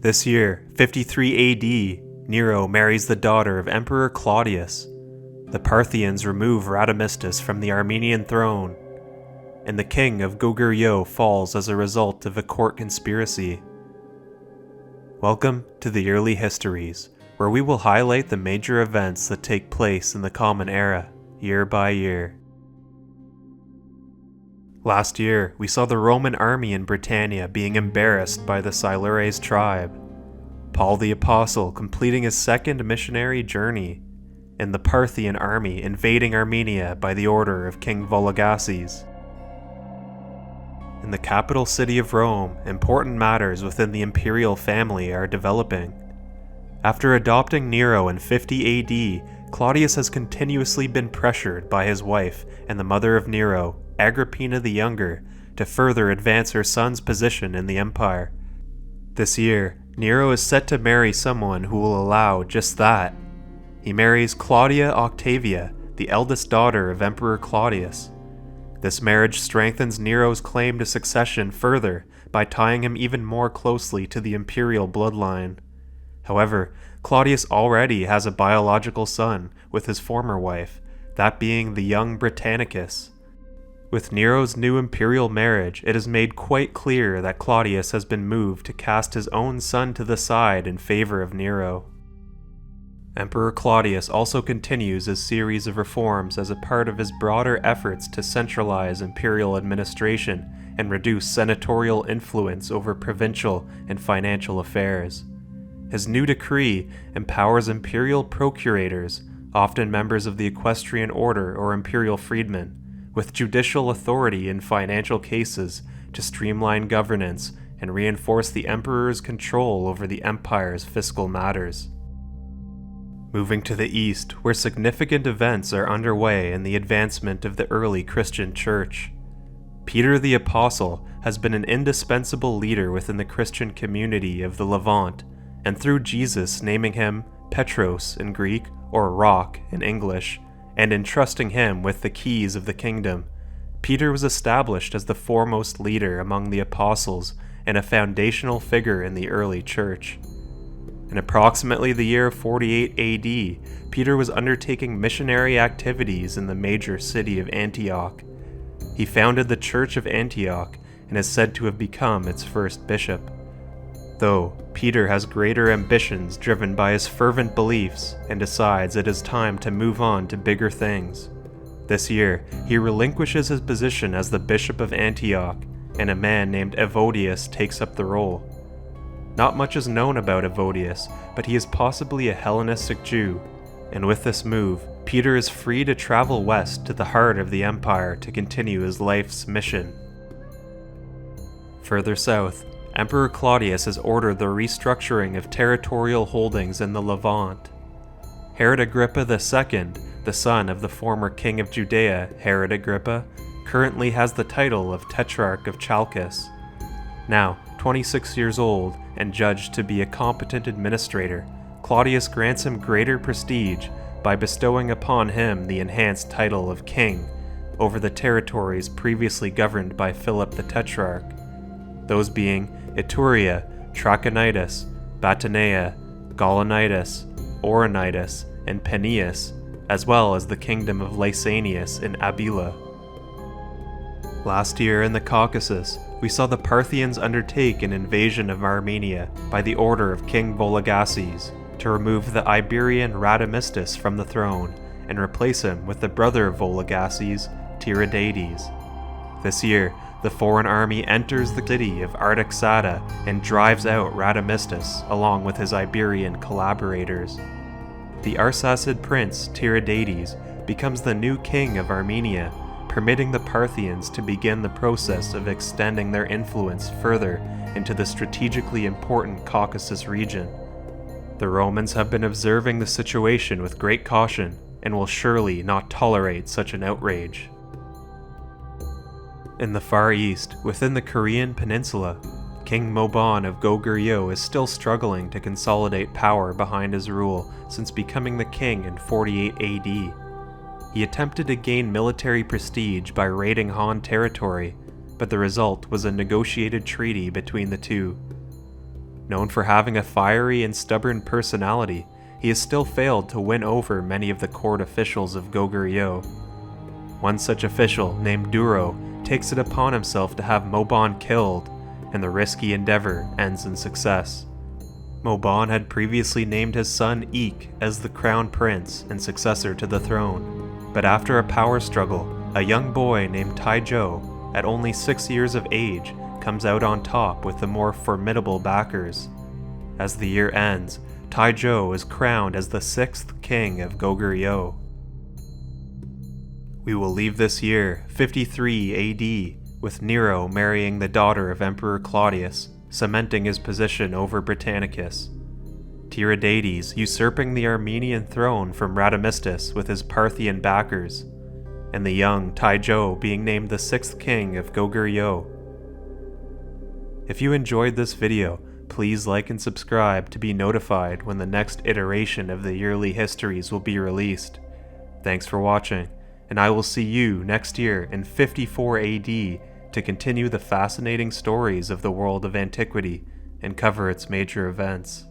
This year, 53 AD, Nero marries the daughter of Emperor Claudius. The Parthians remove Radamistus from the Armenian throne, and the king of Goguryeo falls as a result of a court conspiracy. Welcome to the Early Histories, where we will highlight the major events that take place in the Common Era, year by year. Last year, we saw the Roman army in Britannia being embarrassed by the Silures tribe, Paul the Apostle completing his second missionary journey, and the Parthian army invading Armenia by the order of King Vologases. In the capital city of Rome, important matters within the imperial family are developing. After adopting Nero in 50 AD, Claudius has continuously been pressured by his wife and the mother of Nero, Agrippina the Younger, to further advance her son's position in the empire. This year, Nero is set to marry someone who will allow just that. He marries Claudia Octavia, the eldest daughter of Emperor Claudius. This marriage strengthens Nero's claim to succession further by tying him even more closely to the imperial bloodline. However, Claudius already has a biological son with his former wife, that being the young Britannicus. With Nero's new imperial marriage, it is made quite clear that Claudius has been moved to cast his own son to the side in favor of Nero. Emperor Claudius also continues his series of reforms as a part of his broader efforts to centralize imperial administration and reduce senatorial influence over provincial and financial affairs. His new decree empowers imperial procurators, often members of the equestrian order or imperial freedmen, with judicial authority in financial cases to streamline governance and reinforce the emperor's control over the empire's fiscal matters. Moving to the east, where significant events are underway in the advancement of the early Christian church. Peter the Apostle has been an indispensable leader within the Christian community of the Levant, and through Jesus naming him Petros in Greek, or Rock in English, and entrusting him with the keys of the kingdom, Peter was established as the foremost leader among the apostles and a foundational figure in the early church. In approximately the year 48 AD, Peter was undertaking missionary activities in the major city of Antioch. He founded the Church of Antioch and is said to have become its first bishop. Though, Peter has greater ambitions driven by his fervent beliefs and decides it is time to move on to bigger things. This year, he relinquishes his position as the Bishop of Antioch, and a man named Evodius takes up the role. Not much is known about Evodius, but he is possibly a Hellenistic Jew, and with this move, Peter is free to travel west to the heart of the empire to continue his life's mission. Further south, Emperor Claudius has ordered the restructuring of territorial holdings in the Levant. Herod Agrippa II, the son of the former king of Judea, Herod Agrippa, currently has the title of Tetrarch of Chalcis. Now, 26 years old and judged to be a competent administrator, Claudius grants him greater prestige by bestowing upon him the enhanced title of king over the territories previously governed by Philip the Tetrarch, those being Etruria, Trachonitis, Batanea, Gaulonitis, Auronitis, and Peneus, as well as the kingdom of Lysanias in Abila. Last year in the Caucasus, we saw the Parthians undertake an invasion of Armenia by the order of King Vologases to remove the Iberian Radamistus from the throne and replace him with the brother of Vologases, Tiridates. This year, the foreign army enters the city of Artaxata and drives out Radamistus along with his Iberian collaborators. The Arsacid prince Tiridates becomes the new king of Armenia, permitting the Parthians to begin the process of extending their influence further into the strategically important Caucasus region. The Romans have been observing the situation with great caution and will surely not tolerate such an outrage. In the Far East, within the Korean peninsula, King Moban of Goguryeo is still struggling to consolidate power behind his rule since becoming the king in 48 AD. He attempted to gain military prestige by raiding Han territory, but the result was a negotiated treaty between the two. Known for having a fiery and stubborn personality, he has still failed to win over many of the court officials of Goguryeo. One such official, named Duro, takes it upon himself to have Mauban killed, and the risky endeavor ends in success. Mauban had previously named his son Eek as the crown prince and successor to the throne, but after a power struggle, a young boy named Taizhou, at only 6 years of age, comes out on top with the more formidable backers. As the year ends, Taizhou is crowned as the 6th king of Goguryeo. We will leave this year, 53 AD, with Nero marrying the daughter of Emperor Claudius, cementing his position over Britannicus. Tiridates usurping the Armenian throne from Radamistus with his Parthian backers, and the young Taizhou being named the 6th king of Goguryeo. If you enjoyed this video, please like and subscribe to be notified when the next iteration of the yearly histories will be released. Thanks for watching, and I will see you next year in 54 AD to continue the fascinating stories of the world of antiquity and cover its major events.